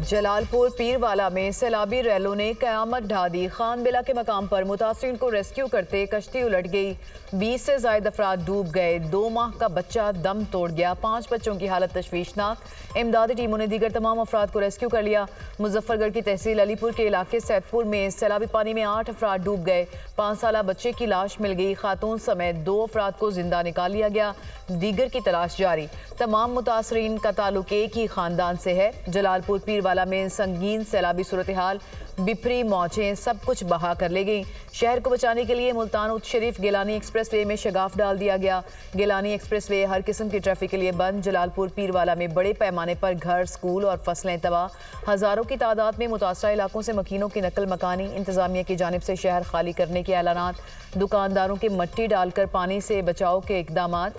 जलालपुर पीरवाला में सैलाबी रैलों ने कयामत ढा दी। खान बिला के मकाम पर मुतासिरीन को रेस्क्यू करते कश्ती उलट गई। 20 से ज्यादा अफराद डूब गए। 2 माह का बच्चा दम तोड़ गया। 5 बच्चों की हालत तशवीशनाक। इमदादी टीमों ने दीगर तमाम अफराद को रेस्क्यू कर लिया। मुजफ्फरगढ़ की तहसील अलीपुर के इलाके सैदपुर में सैलाबी पानी में 8 अफराद डूब गए। 5 साला बच्चे की लाश मिल गई। खातून समेत 2 अफराद को जिंदा निकाल लिया गया। दीगर की तलाश जारी। तमाम मुतासरीन का ताल्लुक एक ही खानदान से है। जलालपुर पीरवाला में संगीन सैलाबी सूरत हाल, बिफरी मौजें सब कुछ बहा कर ले गई। शहर को बचाने के लिए मुल्तान उच्च शरीफ गिलानी एक्सप्रेस वे में शगाफ डाल दिया गया। गिलानी एक्सप्रेस वे हर किस्म की ट्रैफिक के लिए बंद। जलालपुर पीरवाला में बड़े पैमाने पर घर, स्कूल और फसलें तबाह। हजारों की तादाद में मुतासरा इलाकों से मकीनों की नकल मकानी। इंतजामिया की जानिब से शहर खाली करने के ऐलानात। दुकानदारों के मट्टी डालकर पानी से बचाव के इकदाम।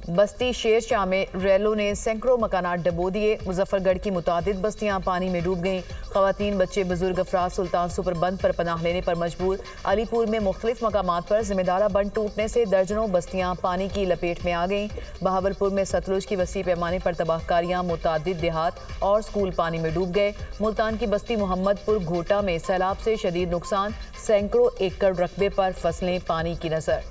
बस्ती शेर शाह में रैलों ने सैकड़ों मकानात डबो दिए। मुजफ्फरगढ़ की मुतादिद बस्तियां पानी में डूब गईं। खवातीन, बच्चे, बुजुर्ग अफराद सुल्तान सुपर बंद पर पनाह लेने पर मजबूर। अलीपुर में मुख्तलिफ मकामात पर जिम्मेदारा बंद टूटने से दर्जनों बस्तियां पानी की लपेट में आ गईं। बहावलपुर में सतलुज की वसी पैमाने पर तबाहकारियां। मुतादिद देहात और स्कूल पानी में डूब गए। मुल्तान की बस्ती मोहम्मदपुर घोटा में सैलाब से शदीद नुकसान। सैकड़ों एकड़ रकबे पर फसलें पानी की नजर।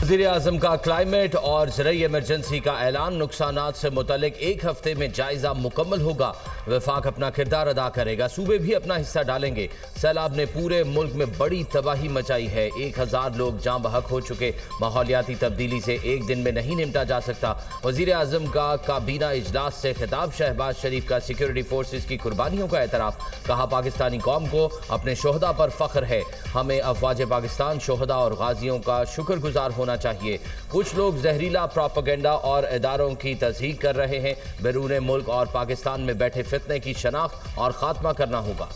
वज़ीर-ए-आज़म का क्लाइमेट और ज़राई इमरजेंसी का ऐलान। नुकसानात से मुतल्लिक 1 हफ्ते में जायजा मुकम्मल होगा। वफाक अपना किरदार अदा करेगा, सूबे भी अपना हिस्सा डालेंगे। सैलाब ने पूरे मुल्क में बड़ी तबाही मचाई है। 1000 लोग जाँ बहक हो चुके। माहौलियाती तब्दीली से एक दिन में नहीं निपटा जा सकता। वज़ीर-ए-आज़म का काबीना इजलास से खिताब। शहबाज शरीफ का सिक्योरिटी फोर्सेस की कुर्बानियों का एतराफ़। कहा, पाकिस्तानी कौम को अपने शोहदा पर फ़ख्र है। हमें अफवाज पाकिस्तान, शोहदा और गाजियों का शुक्रगुजार होना चाहिए। कुछ लोग जहरीला प्रोपेगेंडा और इदारों की तस्दीक कर रहे हैं। बैरून मुल्क और पाकिस्तान में बैठे फितने की शनाख्त और खात्मा करना होगा।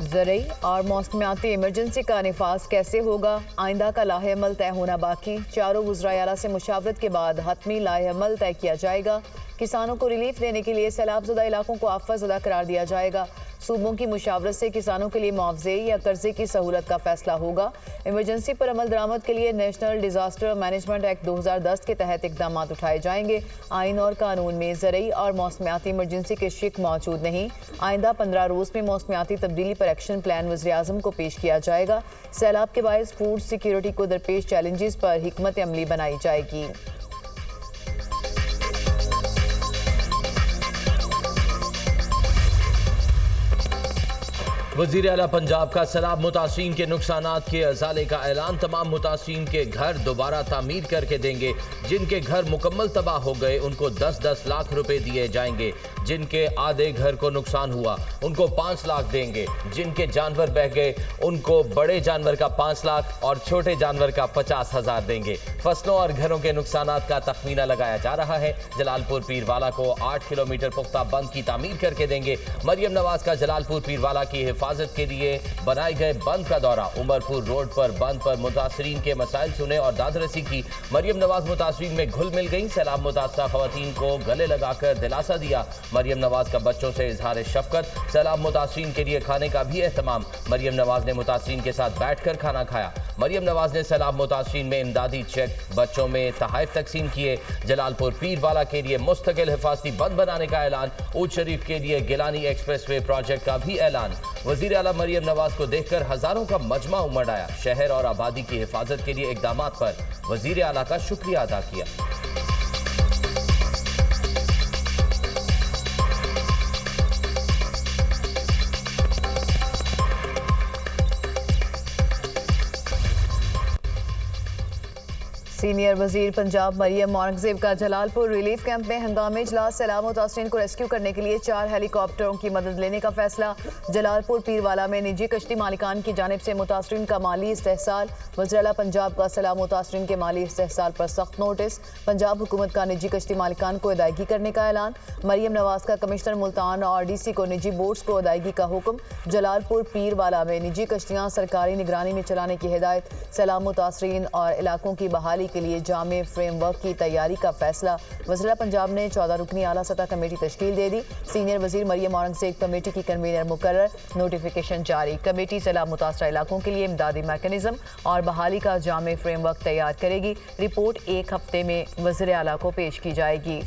ज़रई और मौसमियाती इमरजेंसी का निफाज कैसे होगा? आइंदा का लाहे अमल तय होना बाकी। चारों वज़राए आला से मुशावरत के बाद हतमी लाहे अमल तय किया जाएगा। किसानों को रिलीफ देने के लिए सैलाबज़दा इलाकों को आफतज़दा करार दिया जाएगा। सूबों की मुशावरत से किसानों के लिए मुआवजे या कर्जे की सहूलत का फैसला होगा। इमरजेंसी पर अमल दरामद के लिए नेशनल डिजास्टर मैनेजमेंट एक्ट 2010 के तहत इकदाम उठाए जाएंगे। आइन और कानून में ज़रई और मौसमियाती इमरजेंसी के शिक मौजूद नहीं। आइंदा 15 रोज़ में मौसमियाती तब्दीली पर एक्शन प्लान वज़ीर-ए-आज़म को पेश किया जाएगा। सैलाब के बायस फूड सिक्योरिटी को दरपेश चैलेंजेस पर हिकमत अमली बनाई जाएगी। वज़ीर आला पंजाब का सैलाब मुतासिरीन के नुकसानात के अजाले का ऐलान। तमाम मुतासिरीन के घर दोबारा तामीर करके देंगे। जिनके घर मुकम्मल तबाह हो गए उनको 10-10 लाख रुपए दिए जाएंगे। जिनके आधे घर को नुकसान हुआ उनको 5 लाख देंगे। जिनके जानवर बह गए उनको बड़े जानवर का 5 लाख और छोटे जानवर का 50,000 देंगे। फसलों और घरों के नुकसानात का तखमीना लगाया जा रहा है। जलालपुर पीरवाला को 8 किलोमीटर पुख्ता बंद की तामीर करके देंगे। मरियम नवाज का जलालपुर पीरवाला की हिफाजत के लिए बनाए गए बंद का दौरा। उमरपुर रोड पर बंद पर मुतासरीन के मसाइल सुने और दादरसी की। मरियम नवाज मुतासरीन में घुल मिल गई। सैलाब मुतासरा खवातीन को गले लगाकर दिलासा दिया। मरियम नवाज का बच्चों से इजहार शफकत। सैलाब मुतासरीन के लिए खाने का भी एहतमाम। मरियम नवाज ने मुतासरीन के साथ बैठकर खाना खाया। मरियम नवाज ने सैलाब मुतासरीन में इमदादी चेक, बच्चों में तहाइफ तकसीम किए। जलालपुर पीरवाला के लिए मुस्तकिल हिफाजती बंद बनाने का ऐलान। उच्च शरीफ के लिए गिलानी एक्सप्रेस वे प्रोजेक्ट का भी ऐलान। वज़ीर आला मरियम नवाज को देखकर हजारों का मजमा उमड़ आया। शहर और आबादी की हिफाजत के लिए इकदामात पर वज़ीर आला का शुक्रिया अदा किया। सीनियर वजीर पंजाब मरियम औरंगजेब का जलालपुर रिलीफ कैंप में हंगामी इजलास। सैलाब मुतासरीन को रेस्क्यू करने के लिए 4 हेलीकॉप्टरों की मदद लेने का फैसला। जलालपुर पीरवाला में निजी कश्ती मालिकान की जानिब से मुतासरीन का माली इस्तेहसाल। वज़ीर आला पंजाब का सैलाब मुतासरीन के माली इस्तेहसाल पर सख्त नोटिस। पंजाब हुकूमत का निजी कश्ती मालिकान को अदायगी करने का ऐलान। मरियम नवाज का कमिश्नर मुल्तान और DC को निजी बोट्स को अदायगी का हुक्म। जलालपुर पीरवाला में निजी कश्तियाँ सरकारी निगरानी में चलाने की हिदायत। सैलाब मुतासरीन और इलाकों की बहाली के लिए जामे फ्रेमवर्क की तैयारी का फैसला। वज़ीर पंजाब ने 14 रुकनी आला सतह कमेटी तश्कील दे दी। सीनियर वजीर मरियम औरंगजेब कमेटी की कन्वीनर मुकर्रर। नोटिफिकेशन जारी। कमेटी जिला मुतासरा इलाकों के लिए इमदादी मैकेनिज्म और बहाली का जामे फ्रेमवर्क तैयार करेगी। रिपोर्ट 1 हफ्ते में वज़ीर आला को पेश की जाएगी।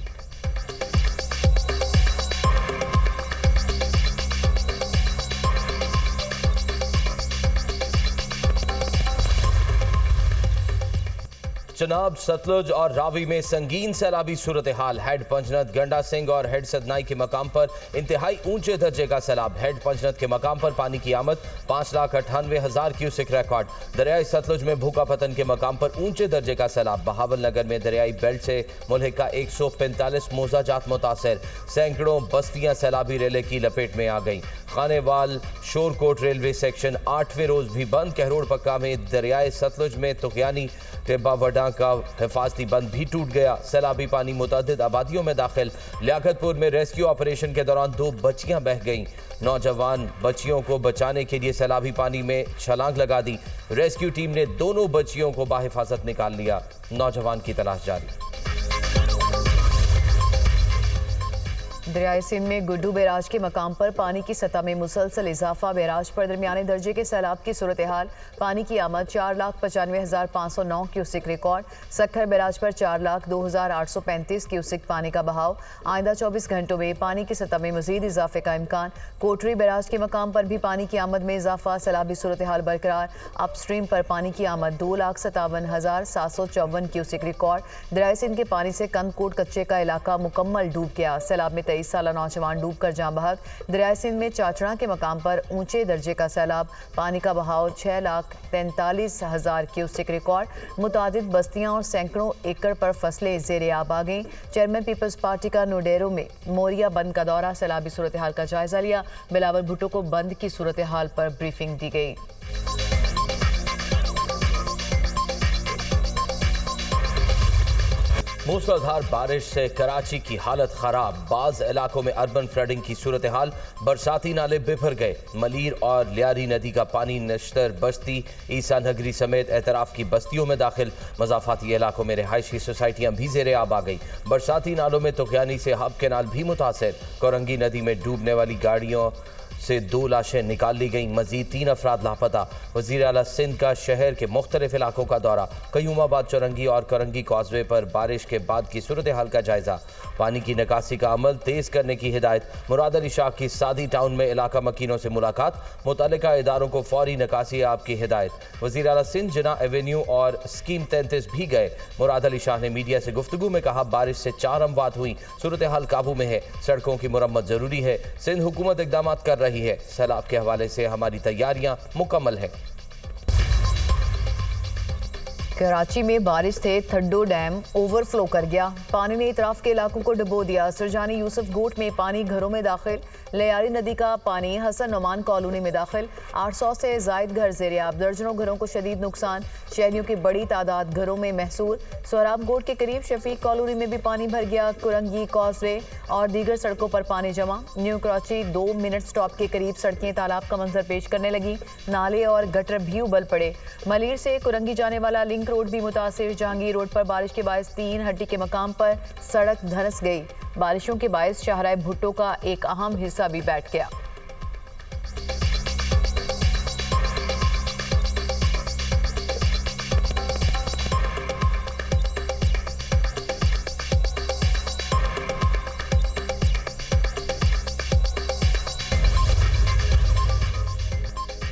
चनाब, सतलुज और रावी में संगीन सैलाबी सूरत हाल। हेड पंजनत, गंडा सिंह और हेड सदनाई के मकाम पर इंतहाई ऊंचे दर्जे का सैलाब। हेड पंजनत के मकाम पर पानी की आमद 5,98,000 क्यूसिक रिकॉर्ड। दरियाई सतलुज में भूखा पतन के मकाम पर ऊंचे दर्जे का सैलाब। बहावल नगर में दरियाई बेल्ट से मुल्हिका 145 मोजाजात मुतासर। सैकड़ों बस्तियां सैलाबी रेले की लपेट में आ गईं। खानेवाल शोरकोट रेलवे सेक्शन 8वें रोज भी बंद। कहरोड़ पक्का में दरियाई सतलुज में तुगयानी टिब्बा वडा का हिफाजती बंद भी टूट गया। सैलाबी पानी मुतअद्दिद आबादियों में दाखिल। लियाकतपुर में रेस्क्यू ऑपरेशन के दौरान 2 बच्चियां बह गईं। नौजवान बच्चियों को बचाने के लिए सैलाबी पानी में छलांग लगा दी। रेस्क्यू टीम ने दोनों बच्चियों को बाहिफाजत निकाल लिया। नौजवान की तलाश जारी। दरियाई सिंध में गुड्डू बैराज के मकाम पर पानी की सतह में मुसलसल इजाफा। बैराज पर दरमियाने दर्जे के सैलाब की सूरत हाल। पानी की आमद 4,95,509 क्यूसिक रिकॉर्ड। सक्खर बैराज पर 4,02,835 क्यूसिक पानी का बहाव। आइंदा 24 घंटों में पानी की सतह में मजीद इजाफे का इम्कान। कोटरी बैराज के मकाम पर भी पानी की आमद में इजाफा। सैलाबी सूरत हाल बरकरार। अपस्ट्रीम पर पानी की आमद 2,57,754 क्यूसिक रिकॉर्ड। दरियाई सिंध के पानी से कंदकोट कच्चे का इलाका मुकम्मल डूब गया। सैलाब में 23 साला नौजवान डूब कर जाँ बहक। दरियाई सिंध में चाचड़ा के मकाम पर ऊंचे दर्जे का सैलाब। पानी का बहाव 6,43,000 क्यूसिक रिकॉर्ड। मुतादिद बस्तियां और सैकड़ों एकड़ पर फसलें ज़ेरे आब आ गईं। चेयरमैन पीपल्स पार्टी का नोडेरो में मोरिया बंद का दौरा। सैलाबी सूरत हाल का जायजा लिया। बिलावल भुट्टो को बंद की सूरत हाल पर ब्रीफिंग दी गई। मूसलाधार बारिश से कराची की हालत खराब। बाज इलाकों में अर्बन फ्लडिंग की सूरत हाल। बरसाती नाले बिफर गए। मलीर और लियारी नदी का पानी नश्तर, बस्ती, ईसा नगरी समेत एतराफ की बस्तियों में दाखिल। मजाफाती इलाकों में रिहायशी सोसाइटियां भी ज़ेरे आब आ गई। बरसाती नालों में तुगयानी से हब केनाल भी मुतासर। कोरंगी नदी में डूबने वाली गाड़ियों से 2 लाशें निकाल ली गईं। मजीद 3 अफराद लापता। वज़ीर आला सिंध का शहर के मुख्तलिफ इलाकों का दौरा। कयूमाबाद, चौरंगी और करंगी कॉजवे पर बारिश के बाद की सूरत हाल का जायजा। पानी की निकासी का अमल तेज़ करने की हिदायत। मुराद अली शाह की सादी टाउन में इलाका मकीनों से मुलाकात। मुतल्लिका इदारों को फौरी निकासी आपकी हिदायत। वज़ीर आला सिंध जिना एवेन्यू और स्कीम 33 भी गए। मुराद अली शाह ने मीडिया से गुफ्तगू में कहा, बारिश से 4 अमवात हुई। सूरत हाल काबू में है। सड़कों की मुरम्मत जरूरी है। सिंध हुकूमत इकदाम कर रही है। सैलाब के हवाले से हमारी तैयारियां मुकम्मल है। कराची में बारिश से थड्डो डैम ओवरफ्लो कर गया। पानी ने इतराफ के इलाकों को डुबो दिया। सरजानी यूसुफ गोट में पानी घरों में दाखिल। लियारी नदी का पानी हसन नोमान कॉलोनी में दाखिल। 800 से जायद घर ज़ेरे आब। दर्जनों घरों को शदीद नुकसान। शहरियों की बड़ी तादाद घरों में महसूर। सोहराब गोट के करीब शफीक कॉलोनी में भी पानी भर गया। कुरंगी, कॉजवे और दीगर सड़कों पर पानी जमा। न्यू कराची 2 मिनट स्टॉप के करीब सड़कें तालाब का मंजर पेश करने लगी। नाले और गटर भी उबल पड़े। मलीर से कुरंगी जाने वाला लिंक रोड भी मुतासिर। जहांगीर रोड पर बारिश के बायस 3 हड्डी के मकाम पर सड़क धंस गई। बारिशों के बायस शाहराह भुट्टो का एक अहम हिस्सा भी बैठ गया।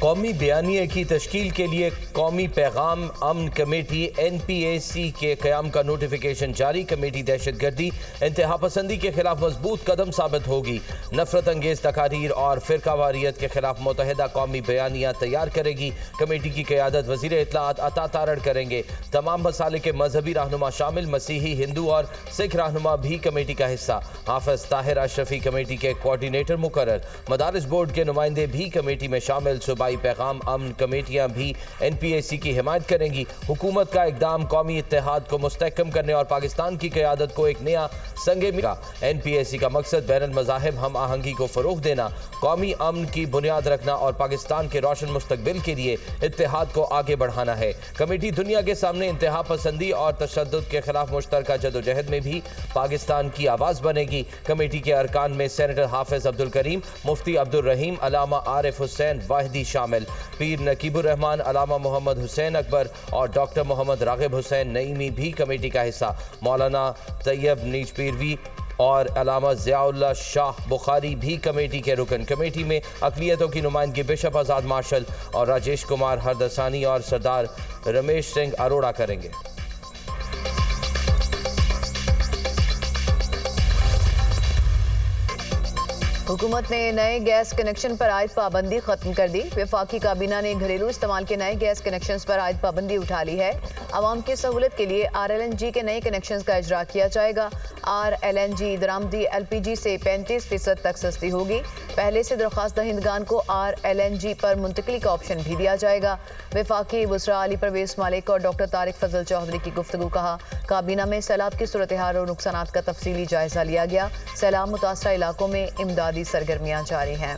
कौमी बयानिए की तश्कील के लिए कौमी पैगाम अमन कमेटी NPAC के क़याम का नोटिफिकेशन जारी। कमेटी दहशतगर्दी, इंतहा पसंदी के खिलाफ मजबूत कदम साबित होगी। नफरत अंगेज तकारीर और फ़िरकावारियत के खिलाफ मुतहदा कौमी बयानिया तैयार करेगी। कमेटी की क़यादत वज़ीर इत्तलाआत अता तारड़ करेंगे। तमाम मसाले के मजहबी रहनुमा शामिल। मसीही, हिंदू और सिख रहनुमा भी कमेटी का हिस्सा। हाफिज ताहिर अशरफी कमेटी के कोऑर्डिनेटर मुकर्रर। मदारिस बोर्ड के नुमाइंदे भी कमेटी में शामिल। सूबाई पैगाम अमन कमेटियाँ भी NPAC की हिमायत करेंगी। हुकूमत का इकदाम कौमी इत्तेहाद को मुस्तहकम करने और पाकिस्तान की क़यादत को एक नया संगे मिला। NPAC का मकसद बैनुल मज़ाहिब हम आहंगी को फ़रोग़ देना, कौमी अमन की बुनियाद रखना और पाकिस्तान के रोशन मुस्तकबिल के लिए इत्तेहाद को आगे बढ़ाना है। कमेटी दुनिया के सामने इंतहा पसंदी और तशद्दुद के खिलाफ मुश्तरका जदोजहद में भी पाकिस्तान की आवाज़ बनेगी। कमेटी के अरकान में सेनेटर हाफिज अब्दुल करीम, मुफ्ती अब्दुल रहीम, अलामा आरिफ हुसैन वाहिदी शामिल, पीर नकीबुर रहमान, अलामा मोहम्मद हुसैन अकबर और डॉक्टर मोहम्मद रागिब हुसैन नईमी भी कमेटी का हिस्सा। मौलाना तैयब नीज पीरवी और अलामा ज़ियाउल्लाह शाह बुखारी भी कमेटी के रुकन। कमेटी में अक़लियतों की नुमाइंदगी बिशप आज़ाद मार्शल और राजेश कुमार हरदसानी और सरदार रमेश सिंह अरोड़ा करेंगे। हुकूमत ने नए गैस कनेक्शन पर आयद पाबंदी खत्म कर दी। वफाकी काबीना ने घरेलू इस्तेमाल के नए गैस कनेक्शन पर आयद पाबंदी उठा ली है। आवाम की सहूलत के लिए RLNG के नए कनेक्शन का इजरा किया जाएगा। RLNG दरामदी LPG से 35% तक सस्ती होगी। पहले से दरख्वास्त दहिंदगान को RLNG पर मुंतकली का ऑप्शन भी दिया जाएगा। वफाकी वज़रा अली परवेज़ मालिक और डॉक्टर तारिक फजल चौधरी की गुफ्तगू। कहा, काबीना में सैलाब की सूरत हाल और नुकसानात का तफसीली जायजा लिया गया। सैलाब मुतासरा इलाकों में इमदादी सरगर्मियां जारी हैं।